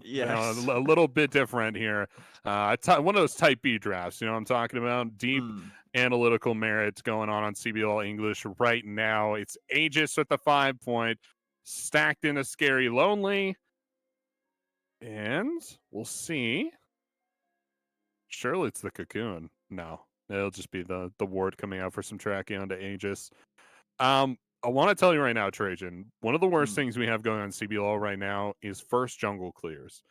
Yes. a little bit different here. One of those type B drafts, I'm talking about deep analytical merits going on CBLOL English right now. It's Aegis with the 5-point, stacked in a scary lonely, and we'll see. Surely it's the cocoon. No, it'll just be the ward coming out for some tracking onto Aegis. I want to tell you right now, Trajan, one of the worst things we have going on CBLOL right now is first jungle clears.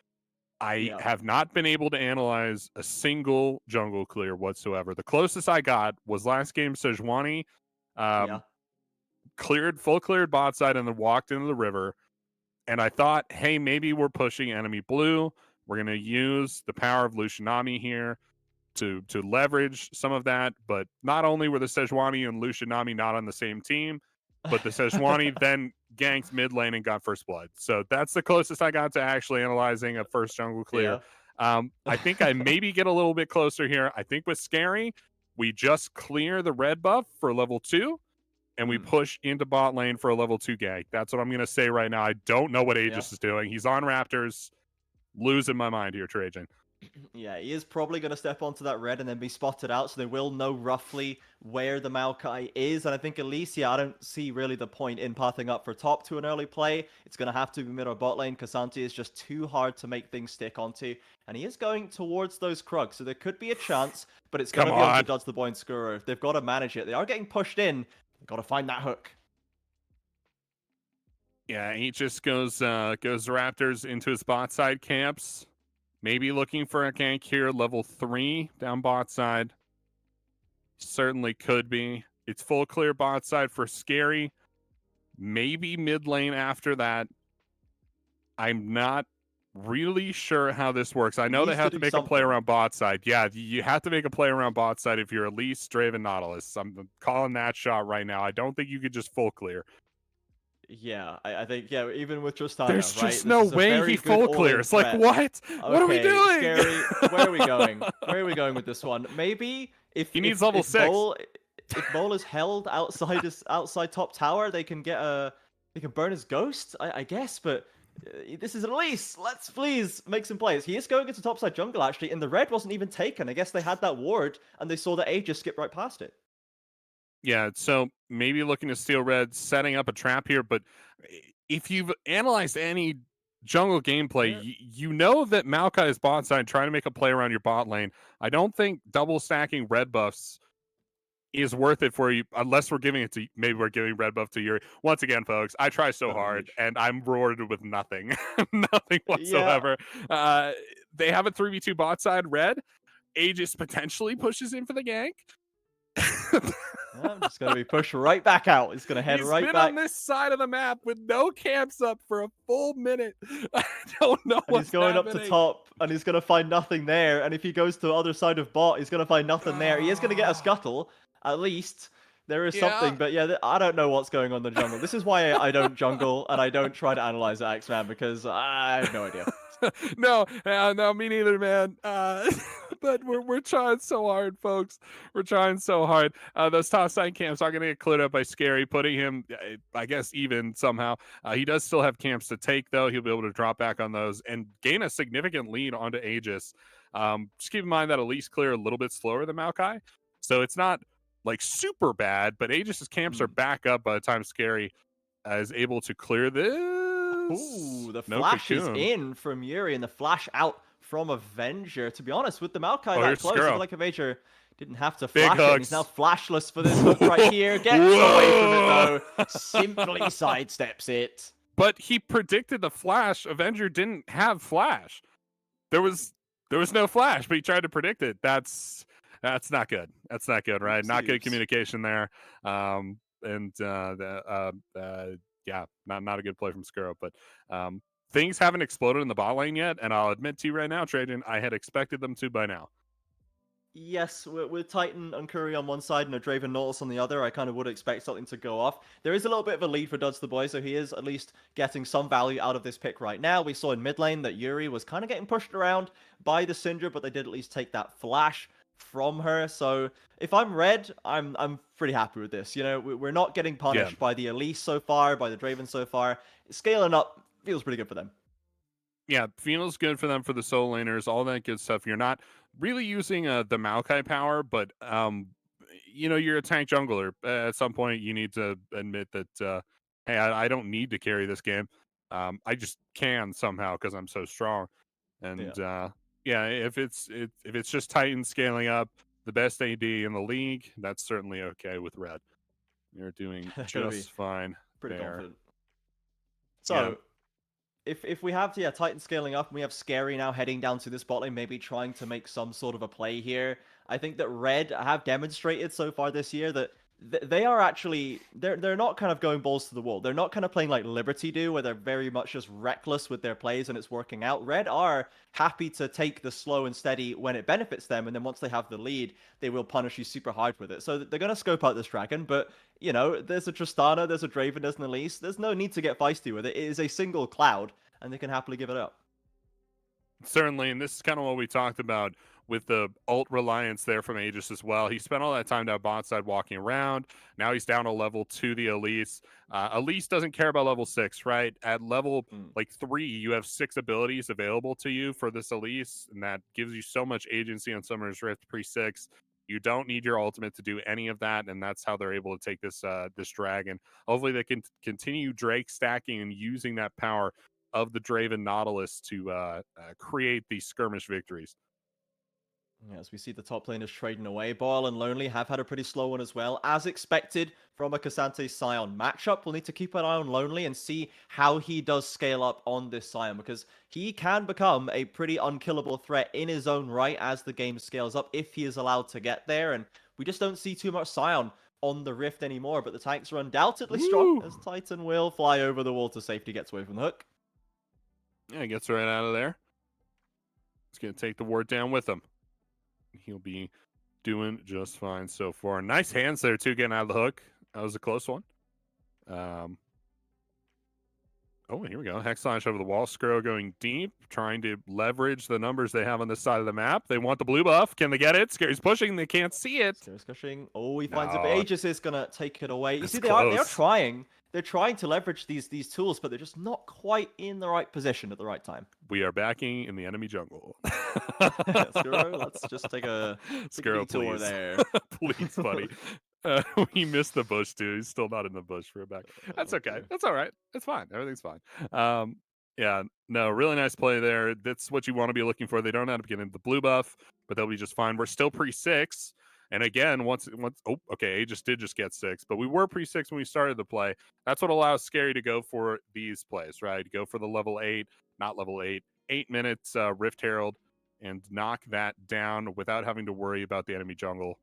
I Yeah. have not been able to analyze a single jungle clear whatsoever. The closest I got was last game, Sejuani Yeah. full cleared bot side and then walked into the river. And I thought, hey, maybe we're pushing enemy blue. We're going to use the power of Lucianami here to leverage some of that. But not only were the Sejuani and Lucianami not on the same team, but the Sejuani then ganked mid lane and got first blood. So that's the closest I got to actually analyzing a first jungle clear. Yeah. I think I maybe get a little bit closer here. I think with Scary, we just clear the red buff for level 2 and we push into bot lane for a level 2 gank. That's what I'm going to say right now. I don't know what Aegis is doing. He's on Raptors. Losing my mind here, Trajan. Yeah, he is probably going to step onto that red and then be spotted out, so they will know roughly where the Maokai is. And I think Alicia, I don't see really the point in pathing up for top to an early play. It's going to have to be mid or bot lane. K'Sante is just too hard to make things stick onto. And he is going towards those Krugs, so there could be a chance, but it's going to be up to Dodge the Boy and Skuro. They've got to manage it. They are getting pushed in. They've got to find that hook. Yeah, he just goes Raptors into his bot side camps. Maybe looking for a gank here, level 3 down bot side. Certainly could be. It's full clear bot side for Scary. Maybe mid lane after that. I'm not really sure how this works. I know they have to make a play around bot side. Yeah, you have to make a play around bot side if you're Elise, Draven, Nautilus. I'm calling that shot right now. I don't think you could just full clear. Yeah, I think, yeah, even with Tristana, there's right? just no way he full clears. Like, what? Okay, what are we doing? Scary. Where are we going? Where are we going with this one? Maybe if he needs level 6. If Bol is held outside top tower, they can burn his ghost, I guess. But this is Elise. Let's please make some plays. He is going into topside jungle actually, and the red wasn't even taken. I guess they had that ward, and they saw that Aegis skip right past it. Yeah, so maybe looking to steal red, setting up a trap here. But if you've analyzed any jungle gameplay, you know that Maokai is bot side trying to make a play around your bot lane. I don't think double stacking red buffs is worth it for you unless we're giving red buff to Yuri. Once again, folks, I try so hard and I'm rewarded with nothing. Nothing whatsoever. Yeah. They have a 3v2 bot side red. Aegis potentially pushes in for the gank. I'm just going to be pushed right back out. It's going to head right back. He's been on this side of the map with no camps up for a full minute. I don't know what's he's going happening. Up to top, and he's going to find nothing there. And if he goes to the other side of bot, he's going to find nothing there. He is going to get a scuttle, at least. There is something, but yeah, I don't know what's going on in the jungle. This is why I don't jungle, and I don't try to analyze X-Man, because I have no idea. No, me neither, man. But we're trying so hard, folks. We're trying so hard. Those top side camps are going to get cleared up by Scary, putting him, I guess, even somehow. He does still have camps to take, though. He'll be able to drop back on those and gain a significant lead onto Aegis. Just keep in mind that Elise clear a little bit slower than Maokai, so it's not like super bad, but Aegis's camps are back up by the time Scary is able to clear this. Ooh, the flash is in from Yuri and the flash out from Avenger. To be honest, with the Maokai that close, I feel like Avenger didn't have to flash it. He's now flashless for this hook right here. Gets away from it though. Simply sidesteps it. But he predicted the flash. Avenger didn't have flash. There was no flash, but he tried to predict it. That's not good. That's not good, right? Not good communication there. Yeah, not a good play from Skuro. But things haven't exploded in the bot lane yet, and I'll admit to you right now, Trajan, I had expected them to by now. Yes, with Titan and Curry on one side and a Draven Nautilus on the other, I kind of would expect something to go off. There is a little bit of a lead for Duds the Boy, so he is at least getting some value out of this pick right now. We saw in mid lane that Yuri was kind of getting pushed around by the Syndra, but they did at least take that flash from her. So if I'm red, I'm pretty happy with this. You know, we're not getting punished by the Elise so far, by the Draven so far. Scaling up feels pretty good for them. Yeah, feels good for them for the soul laners, all that good stuff. You're not really using the Maokai power, but you're a tank jungler. At some point, you need to admit that hey, I don't need to carry this game. I just can somehow because I'm so strong. Yeah. And yeah, if it's just Titan scaling up, the best AD in the league, that's certainly okay with Red. You're doing Gonna be just fine pretty there. confident. Yeah, So if we have Titan scaling up and we have Scary now heading down to this bot lane, maybe trying to make some sort of a play here, I think that Red have demonstrated so far this year that they are actually they're not kind of going balls to the wall. They're not kind of playing like Liberty do, where they're very much just reckless with their plays and it's working out. Red are happy to take the slow and steady when it benefits them, and then once they have the lead, they will punish you super hard with it. So they're gonna scope out this dragon, but there's a Tristana, there's a Draven, there's an Elise. There's no need to get feisty with it. It is a single cloud, and they can happily give it up. certainly. And this is kind of what we talked about with the ult reliance there from Aegis as well. He spent all that time down bot side walking around. Now he's down a level 2 the Elise. Elise doesn't care about level 6, right? At level Mm. like 3, you have 6 abilities available to you for this Elise, and that gives you so much agency on Summoner's Rift pre-6. You don't need your ultimate to do any of that, and that's how they're able to take this dragon. Hopefully, they can continue Drake stacking and using that power of the Draven Nautilus to create these skirmish victories. Yeah, as we see the top laners trading away, Boyle and Lonely have had a pretty slow one as well. As expected from a Cassante Scion matchup, we'll need to keep an eye on Lonely and see how he does scale up on this Scion, because he can become a pretty unkillable threat in his own right as the game scales up, if he is allowed to get there. And we just don't see too much Scion on the Rift anymore, but the tanks are undoubtedly strong, Woo! as Titan will fly over the wall to safety, gets away from the hook. Yeah, he gets right out of there. He's going to take the ward down with him. He'll be doing just fine so far. Nice hands there, too, getting out of the hook. That was a close one. Oh, here we go. Hex Slash over the wall. Skrull going deep, trying to leverage the numbers they have on this side of the map. They want the blue buff. Can they get it? Scary's pushing. They can't see it. Scare's gushing. Oh, he finds it, but No, Aegis is gonna take it away. You it's see, they are close. trying. They're trying to leverage these tools, but they're just not quite in the right position at the right time. We are backing in the enemy jungle. Skuro, let's just take a Skrull, detour please. there. Please, buddy. We missed the bush, too. He's still not in the bush for a back. That's Oh okay. dear. That's all right. It's fine. Everything's fine. Yeah, no, really nice play there. That's what you want to be looking for. They don't end up getting the blue buff, but they'll be just fine. We're still pre-6. And again, once oh, okay, Aegis did just get 6, but we were pre-6 when we started the play. That's what allows Scary to go for these plays, right? Go for the level 8, not level 8, 8 minutes Rift Herald, and knock that down without having to worry about the enemy jungle.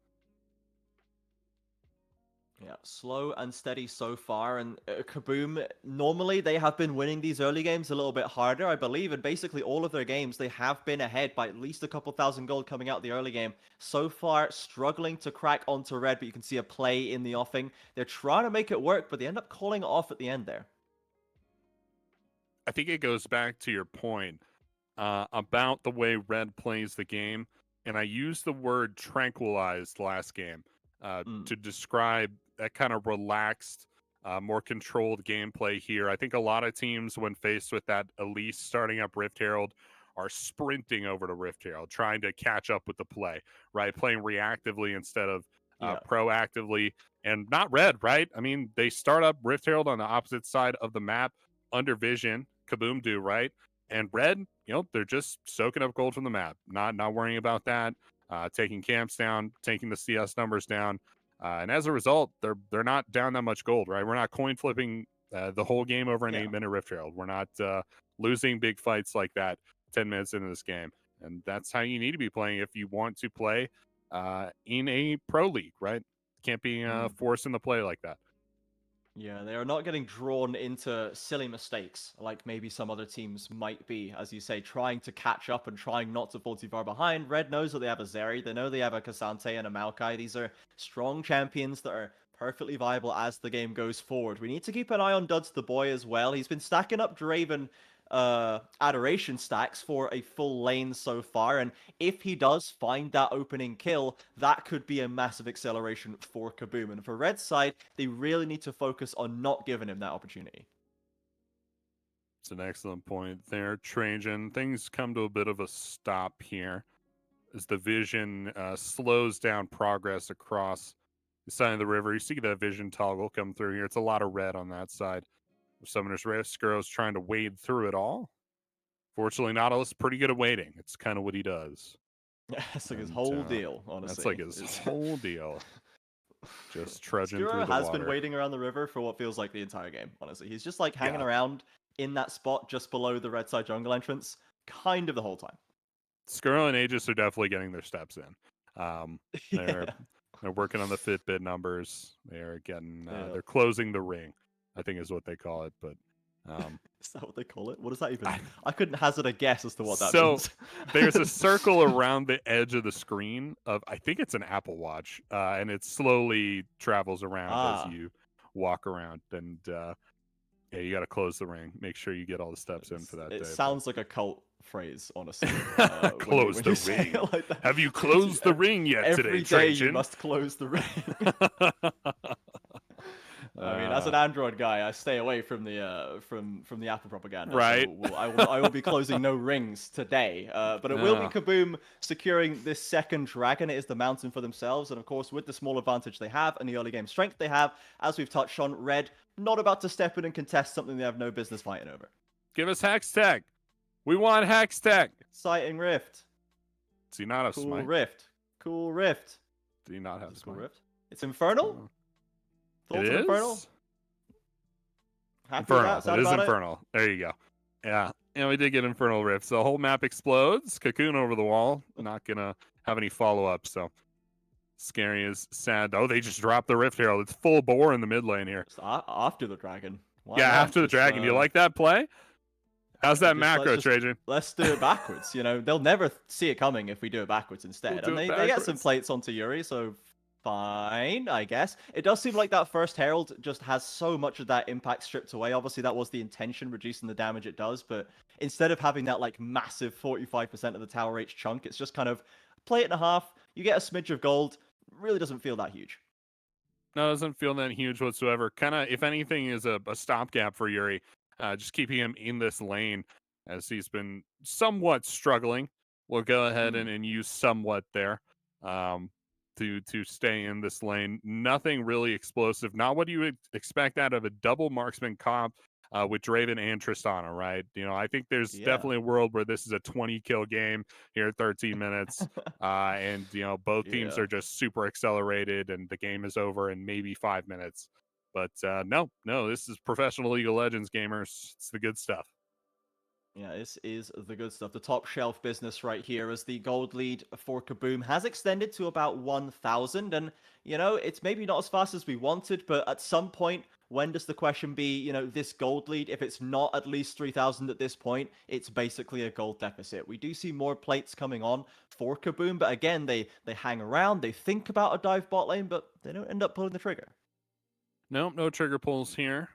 Yeah, slow and steady so far. And Kaboom, normally they have been winning these early games a little bit harder, I believe. And basically all of their games, they have been ahead by at least a couple thousand gold coming out the early game. So far, struggling to crack onto red, but you can see a play in the offing. They're trying to make it work, but they end up calling it off at the end there. I think it goes back to your point about the way Red plays the game. And I used the word tranquilized last game Mm, to describe that kind of relaxed, more controlled gameplay here. I think a lot of teams, when faced with that Elise starting up Rift Herald, are sprinting over to Rift Herald, trying to catch up with the play, right? Playing reactively instead of yeah, proactively. And not Red, right? I mean, they start up Rift Herald on the opposite side of the map under vision. Kaboom do, right? And Red, they're just soaking up gold from the map, not worrying about that, taking camps down, taking the CS numbers down, and as a result, they're not down that much gold, right? We're not coin flipping the whole game over an yeah. 8-minute Rift Herald. We're not losing big fights like that 10 minutes into this game, and that's how you need to be playing if you want to play in a pro league, right? Can't be Mm. forcing the play like that. Yeah, they are not getting drawn into silly mistakes like maybe some other teams might be, as you say, trying to catch up and trying not to fall too far behind. Red knows that they have a Zeri, they know they have a Cassante and a Maokai. These are strong champions that are perfectly viable as the game goes forward. We need to keep an eye on Duds the Boy as well. He's been stacking up Draven adoration stacks for a full lane so far, and if he does find that opening kill, that could be a massive acceleration for Kaboom. And for Red's side, they really need to focus on not giving him that opportunity. It's an excellent point there, Trajan. Things come to a bit of a stop here as the vision slows down progress across the side of the river. You see that vision toggle come through here. It's a lot of red on that side. Summoner's Rift. Skirrow's trying to wade through it all. Fortunately, Nautilus is pretty good at waiting. It's kind of what he does. Yeah, it's like his whole deal, honestly. That's like his whole deal. Just trudging through Skuro the has water. been waiting around the river for what feels like the entire game, honestly. He's just like hanging around in that spot just below the red side jungle entrance kind of the whole time. Skuro and Aegis are definitely getting their steps in. Yeah. They're working on the Fitbit numbers. They're getting Yeah. they're closing the ring, I think is what they call it. But is that what they call it? What does that even mean? I couldn't hazard a guess as to what that so means. there's a circle around the edge of the screen of, I think it's an Apple Watch, and it slowly travels around as you walk around. And yeah, you got to close the ring. Make sure you get all the steps in for that day. It sounds like a cult phrase, honestly. Close the ring. Like Have you closed the ring yet today, Every day Trajan? you must close the ring. I mean, as an Android guy, I stay away from the Apple propaganda. Right. So I will be closing no rings today. But it will be Kabum securing this second dragon. It is the mountain for themselves, and of course, with the small advantage they have and the early game strength they have, as we've touched on, Red not about to step in and contest something they have no business fighting over. Give us Hex Tech. We want Hex Tech. Sighting Rift. Does he not have Cool Smite? Rift. Cool Rift. Do you not have Cool Smite? Rift. It's Infernal. Thoughts It on is Infernal. Happy Infernal. with that? It is Infernal. There you go. Yeah. And we did get Infernal Rift. So the whole map explodes. Cocoon over the wall. Not going to have any follow-up. So scary is sad. Oh, they just dropped the Rift Herald. It's full bore in the mid lane here. Just after the dragon. Why yeah, not? after the dragon. You like that play? How's that macro, Trajan? Let's do it backwards. You know, they'll never see it coming if we do it backwards instead. We'll and they get some plates onto Yuri, so fine, I guess. It does seem like that first Herald just has so much of that impact stripped away. Obviously, that was the intention, reducing the damage it does. But instead of having that like massive 45% of the tower H chunk, it's just kind of plate and a half. You get a smidge of gold. Really doesn't feel that huge. No, it doesn't feel that huge whatsoever. Kind of, if anything, is a stopgap for Yuri. Just keeping him in this lane as he's been somewhat struggling. We'll go ahead and use somewhat there to stay in this lane. Nothing really explosive. Not what you would expect out of a double marksman comp with Draven and Tristana, right? You know, I think there's definitely a world where this is a 20 kill game here at 13 minutes. And, you know, both teams are just super accelerated and the game is over in maybe 5 minutes. But no, this is professional League of Legends gamers. It's the good stuff. Yeah, this is the good stuff. The top shelf business right here, as the gold lead for Kabum has extended to about 1,000. And, you know, it's maybe not as fast as we wanted, but at some point, when does the question be, you know, this gold lead, if it's not at least 3,000 at this point, it's basically a gold deficit. We do see more plates coming on for Kabum, but again, they hang around, they think about a dive bot lane, but they don't end up pulling the trigger. Nope, no trigger pulls here.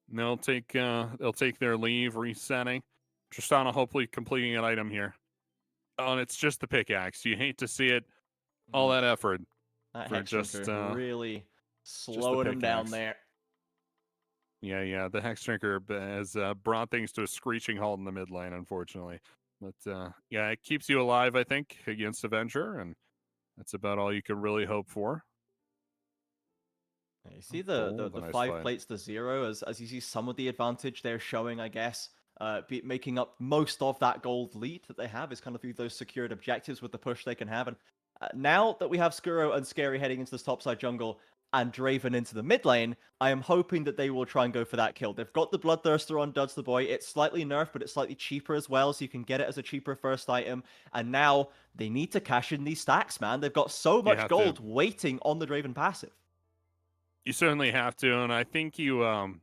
They'll take their leave, resetting. Tristana hopefully completing an item here. Oh, and it's just the pickaxe. You hate to see it. All that effort. That for Hex just really slowing him down there. Yeah. The Hex Drinker has brought things to a screeching halt in the mid lane, unfortunately. But yeah, it keeps you alive, I think, against Avenger, and that's about all you can really hope for. You see the 5 plates to 0 as you see some of the advantage they're showing, I guess. Making up most of that gold lead that they have is kind of through those secured objectives with the push they can have. And now that we have Skuro and Scary heading into this topside jungle and Draven into the mid lane, I am hoping that they will try and go for that kill. They've got the Bloodthirster on Duds the Boy. It's slightly nerfed, but it's slightly cheaper as well, so you can get it as a cheaper first item. And now they need to cash in these stacks, man. They've got so much gold waiting on the Draven passive. You certainly have to, and I think you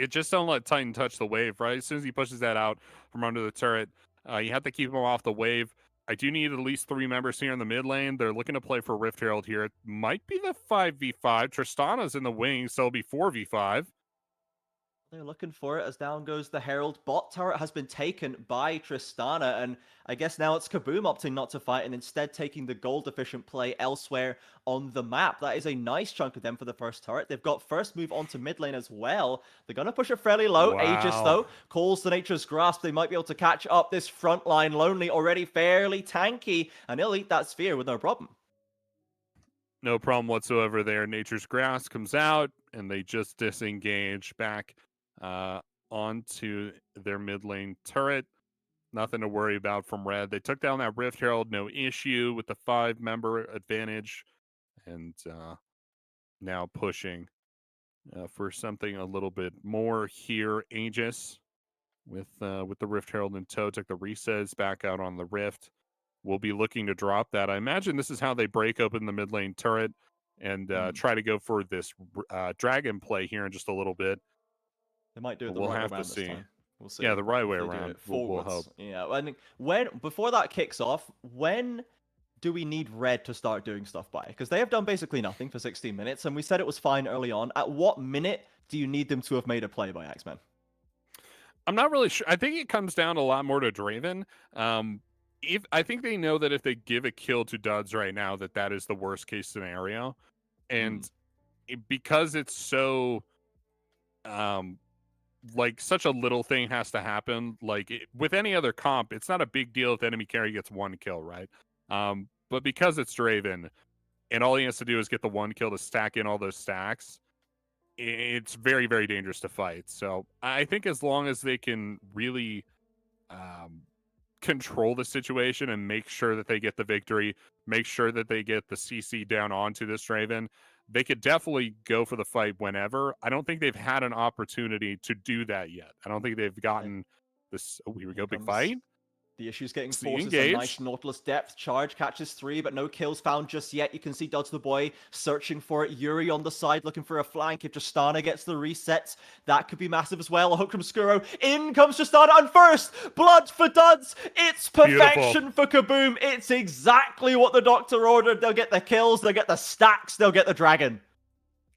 just don't let Titan touch the wave, right? As soon as he pushes that out from under the turret, you have to keep him off the wave. I do need at least 3 members here in the mid lane. They're looking to play for Rift Herald here. It might be the 5v5. Tristana's in the wing, so it'll be 4v5. They're looking for it as down goes the Herald. Bot turret has been taken by Tristana, and I guess now it's Kabum opting not to fight and instead taking the gold efficient play elsewhere on the map. That is a nice chunk of them for the first turret. They've got first move onto mid lane as well. They're going to push it fairly low. Aegis, Wow. though, calls the Nature's Grasp. They might be able to catch up this front line. Lonely already fairly tanky, and he'll eat that sphere with no problem. No problem whatsoever there. Nature's Grass comes out, and they just disengage back uh, onto their mid lane turret. Nothing to worry about from Red. They took down that Rift Herald, no issue with the 5-member advantage, and now pushing for something a little bit more here. Aegis with the Rift Herald in tow took the resets back out on the Rift. We'll be looking to drop that. I imagine this is how they break open the mid lane turret and try to go for this dragon play here in just a little bit. They might do it But the we'll right way have to around this see. time. We'll Yeah, see the right if way they do around. it We'll hope. forwards. Yeah, I think before that kicks off, when do we need Red to start doing stuff by? Because they have done basically nothing for 16 minutes, and we said it was fine early on. At what minute do you need them to have made a play by X-Men? I'm not really sure. I think it comes down a lot more to Draven. If I think they know that if they give a kill to Duds right now, that is the worst case scenario, Hmm. and because it's so um like such a little thing has to happen. Like with any other comp, it's not a big deal if the enemy carry gets one kill, right? But because it's Draven and all he has to do is get the one kill to stack in all those stacks, it's very, very dangerous to fight. So I think as long as they can really um, control the situation and make sure that they get the victory, make sure that they get the CC down onto this Draven, they could definitely go for the fight whenever. I don't think they've had an opportunity to do that yet. I don't think they've gotten this. Oh, here we Here go, big comes fight. the issues getting See, forced. It's a nice engage. Nautilus depth charge, catches 3, but no kills found just yet. You can see Dodge the Boy searching for it. Yuri on the side looking for a flank. If Justana gets the resets, that could be massive as well. A hook from Skuro. In comes Justana, and first, blood for Duds. It's Beautiful. perfection for Kabum. It's exactly what the Doctor ordered. They'll get the kills, they'll get the stacks, they'll get the dragon.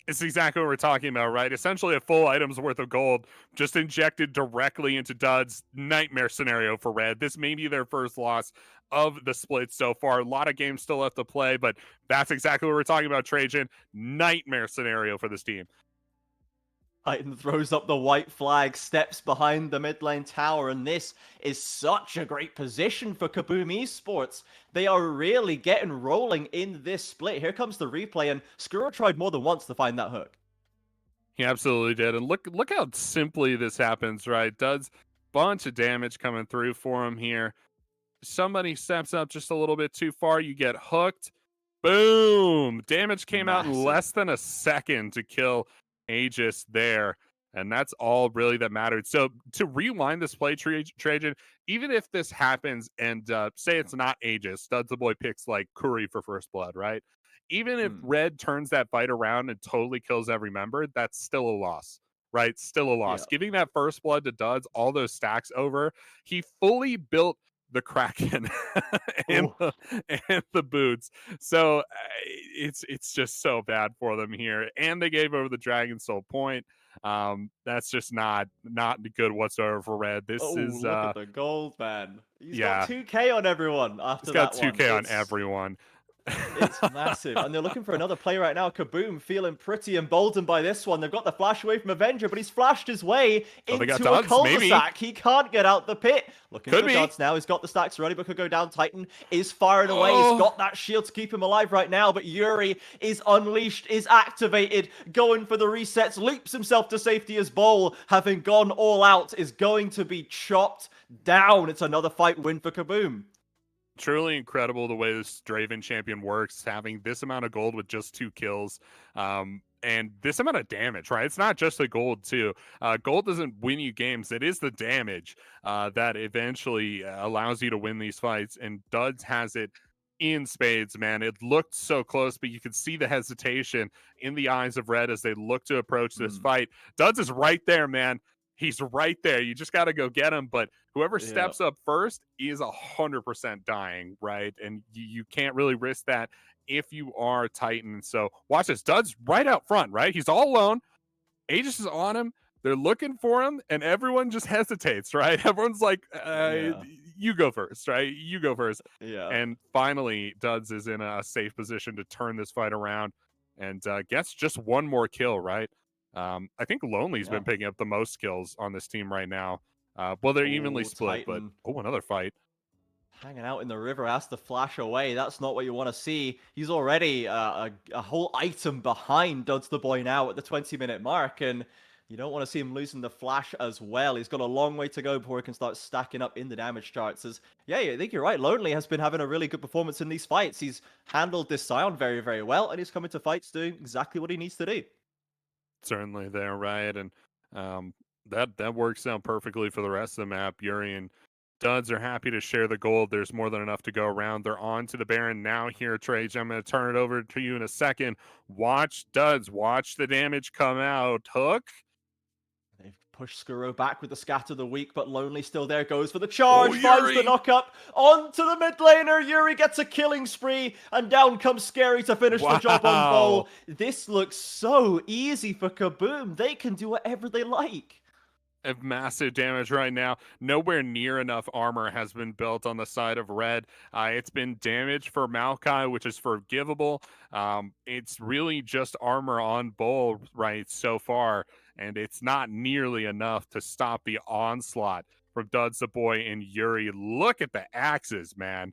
It's exactly what we're talking about, right? Essentially a full item's worth of gold just injected directly into Dud's. Nightmare scenario for Red. This may be their first loss of the split so far. A lot of games still left to play, but that's exactly what we're talking about, Trajan. Nightmare scenario for this team. Titan throws up the white flag, steps behind the mid lane tower, and this is such a great position for Kabum Esports. They are really getting rolling in this split. Here comes the replay, and Skuro tried more than once to find that hook. He absolutely did. And look how simply this happens, right? Duds bunch of damage coming through for him here. Somebody steps up just a little bit too far, you get hooked. Boom! Damage came out in Massive. less than a second to kill Aegis there. And that's all really that mattered. So to rewind this play, Trajan, even if this happens and say it's not Aegis, Studs the Boy picks like Curry for first blood, right? Even if Hmm. Red turns that fight around and totally kills every member, that's still a loss, right? Still a Yeah. loss. Giving that first blood to Duds, all those stacks over, he fully built the Kraken and Oh. the boots. So it's just so bad for them here. And they gave over the Dragon Soul point. That's just not good whatsoever for Red. Oh, This is look at the gold, man. He's got yeah, 2K on everyone it's after got that one. 2K on It's everyone. It's massive. And they're looking for another play right now. Kabum feeling pretty emboldened by this one. They've got the flash away from Avenger, but he's flashed his way Oh, they got into a Duds? Maybe. cul-de-sac. He can't get out the pit. Looking Could for be. Duds now. He's got the stacks ready, but could go down. Titan is firing away. He's Oh, got that shield to keep him alive right now, but Yuri is unleashed, is activated, going for the resets, leaps himself to safety as Bowl, having gone all out, is going to be chopped down. It's another fight win for Kabum. truly incredible the way this Draven champion works, having this amount of gold with just 2 kills. And this amount of damage, right? It's not just the gold, too. Gold doesn't win you games. It is the damage that eventually allows you to win these fights. And Duds has it in spades, man. It looked so close, but you could see the hesitation in the eyes of Red as they look to approach this Hmm. fight. Duds is right there, man. He's right there. You just got to go get him. But whoever Yeah. steps up first is 100% dying, right? And you can't really risk that if you are Titan. So watch this. Duds right out front, right? He's all alone. Aegis is on him. They're looking for him, and everyone just hesitates, right? Everyone's like, Yeah. "You go first, right? You go first." Yeah. And finally, Duds is in a safe position to turn this fight around and gets just one more kill, right? I think Lonely's Yeah. been picking up the most kills on this team right now. Well, they're evenly Oh, split, but Titan. another fight. Hanging out in the river has to flash away. That's not what you want to see. He's already a whole item behind Duds the Boy now at the 20-minute mark, and you don't want to see him losing the flash as well. He's got a long way to go before he can start stacking up in the damage charts. As yeah, I think you're right. Lonely has been having a really good performance in these fights. He's handled this Scion very, very well, and he's coming to fights doing exactly what he needs to do. Certainly there, right? And that works out perfectly for the rest of the map. Yuri and Duds are happy to share the gold. There's more than enough to go around. They're on to the Baron now here, Trage. I'm going to turn it over to you in a second. Watch Duds. Watch the damage come out. Hook. They've pushed Skuro back with the scatter of the week, but Lonely still there, goes for the Oh, charge, finds the Yuri. knockup, onto the mid laner, Yuri gets a killing spree, and down comes Scary to finish the job on Wow. Bowl. This looks so easy for Kabum, they can do whatever they like. Of massive damage right now. Nowhere near enough armor has been built on the side of red. It's been damage for Maokai, which is forgivable. It's really just armor on Bull right so far, and it's not nearly enough to stop the onslaught from Duds the Boy and Yuri. Look at the axes, man.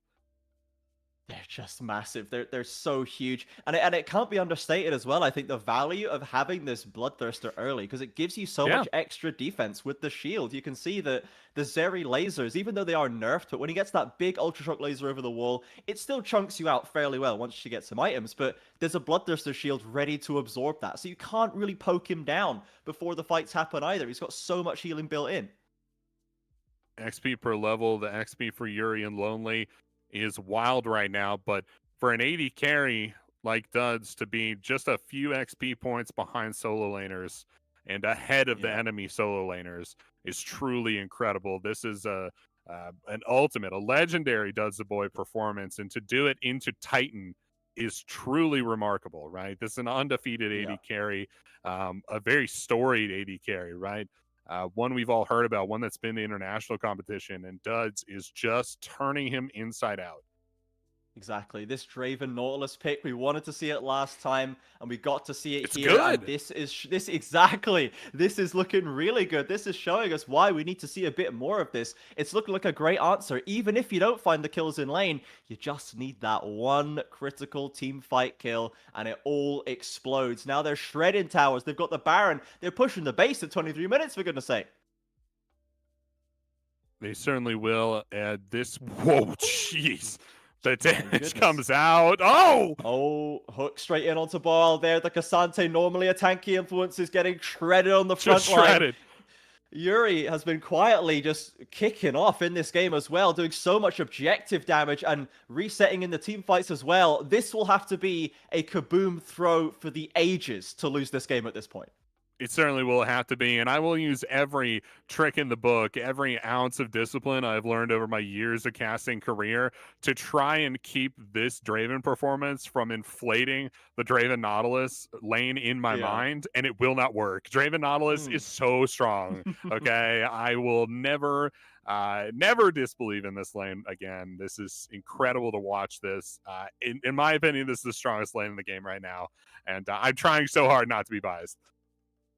They're just massive. They're so huge, and it can't be understated as well. I think the value of having this Bloodthirster early, because it gives you so Yeah. much extra defense with the shield. You can see that the Zeri lasers, even though they are nerfed, but when he gets that big Ultra Shock laser over the wall, it still chunks you out fairly well once you get some items. But there's a Bloodthirster shield ready to absorb that, so you can't really poke him down before the fights happen either. He's got so much healing built in. XP per level, the XP for Yuri and Lonely is wild right now, but for an 80 carry like Duds to be just a few XP points behind solo laners and ahead of the Yeah. enemy solo laners is truly incredible. This is an ultimate, a legendary Duds the Boy performance, and to do it into Titan is truly remarkable, right? This is an undefeated Yeah. 80 carry, a very storied 80 carry, right? One we've all heard about, one that's been to international competition, and Duds is just turning him inside out. Exactly. This Draven Nautilus pick, we wanted to see it last time, and we got to see it It's here. And good. this exactly. This is looking really good. This is showing us why we need to see a bit more of this. It's looking like a great answer. Even if you don't find the kills in lane, you just need that one critical team fight kill, and it all explodes. Now they're shredding towers. They've got the Baron. They're pushing the base at 23 minutes, for goodness sake. They certainly will. This, whoa, jeez. The My damage goodness. comes out. Oh, Oh, hook straight in onto Boyle there. The Cassante, normally a tanky influence, is getting shredded on the just front line. shredded. Yuri has been quietly just kicking off in this game as well, doing so much objective damage and resetting in the team fights as well. This will have to be a Kaboom throw for the ages to lose this game at this point. It certainly will have to be, and I will use every trick in the book, every ounce of discipline I've learned over my years of casting career to try and keep this Draven performance from inflating the Draven Nautilus lane in my Yeah. mind, and it will not work. Draven Nautilus Mm. is so strong. Okay, I will never disbelieve in this lane again. This is incredible to watch. This, in my opinion, this is the strongest lane in the game right now, and I'm trying so hard not to be biased.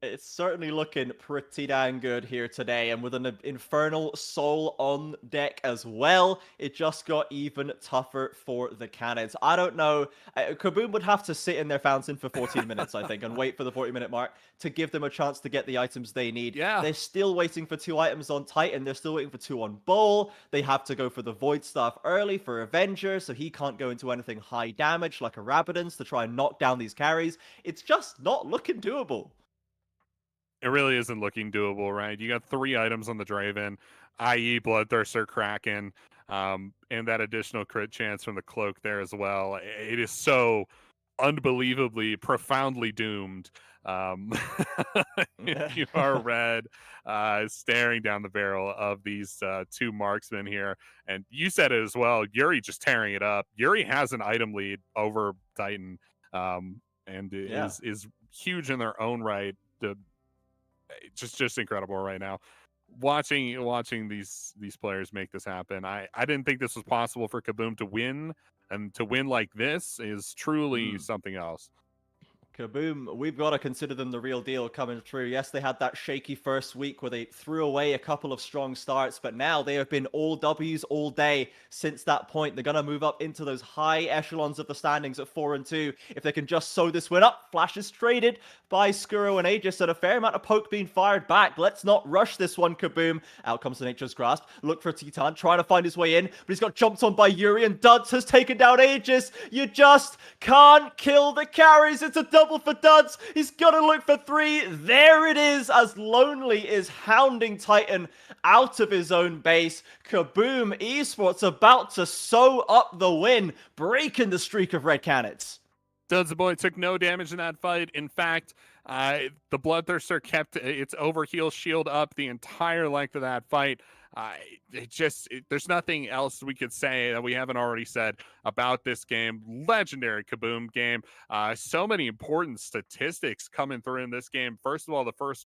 It's certainly looking pretty dang good here today, and with an Infernal Soul on deck as well, it just got even tougher for the Canids. I don't know, Kaboom would have to sit in their fountain for 14 minutes, I think, and wait for the 40-minute mark to give them a chance to get the items they need. Yeah. They're still waiting for 2 items on Titan, they're still waiting for 2 on Bull, they have to go for the Void Staff early for Avenger, so he can't go into anything high damage like a Rabadon's to try and knock down these carries. It's just not looking doable. It really isn't looking doable, right? You got 3 items on the Draven, i.e. Bloodthirster, Kraken, and that additional crit chance from the Cloak there as well. It is so unbelievably, profoundly doomed. If you are red, staring down the barrel of these 2 marksmen here. And you said it as well, Yuri just tearing it up. Yuri has an item lead over Titan, and Yeah. is huge in their own right. just incredible right now. Watching these players make this happen. I didn't think this was possible for Kabum to win, and to win like this is truly something else. Kabum, we've got to consider them the real deal coming through. Yes, they had that shaky first week where they threw away a couple of strong starts, but now they have been all W's all day since that point. They're going to move up into those high echelons of the standings at 4-2. If they can just sew this win up, Flash is traded by Skuro and Aegis, and a fair amount of poke being fired back. Let's not rush this one, Kabum. Out comes the Nature's Grasp. Look for Titan, trying to find his way in, but he's got jumped on by Yuri, and Duds has taken down Aegis. You just can't kill the carries. It's a double for Duds. He's got to look for 3. There it is, as Lonely is hounding Titan out of his own base. Kabum Esports about to sew up the win, breaking the streak of red Canids. Duds boy took no damage in that fight. In fact, the Bloodthirster kept its overheal shield up the entire length of that fight. There's nothing else we could say that we haven't already said about this game. Legendary Kabum game. So many important statistics coming through in this game. First of all, the first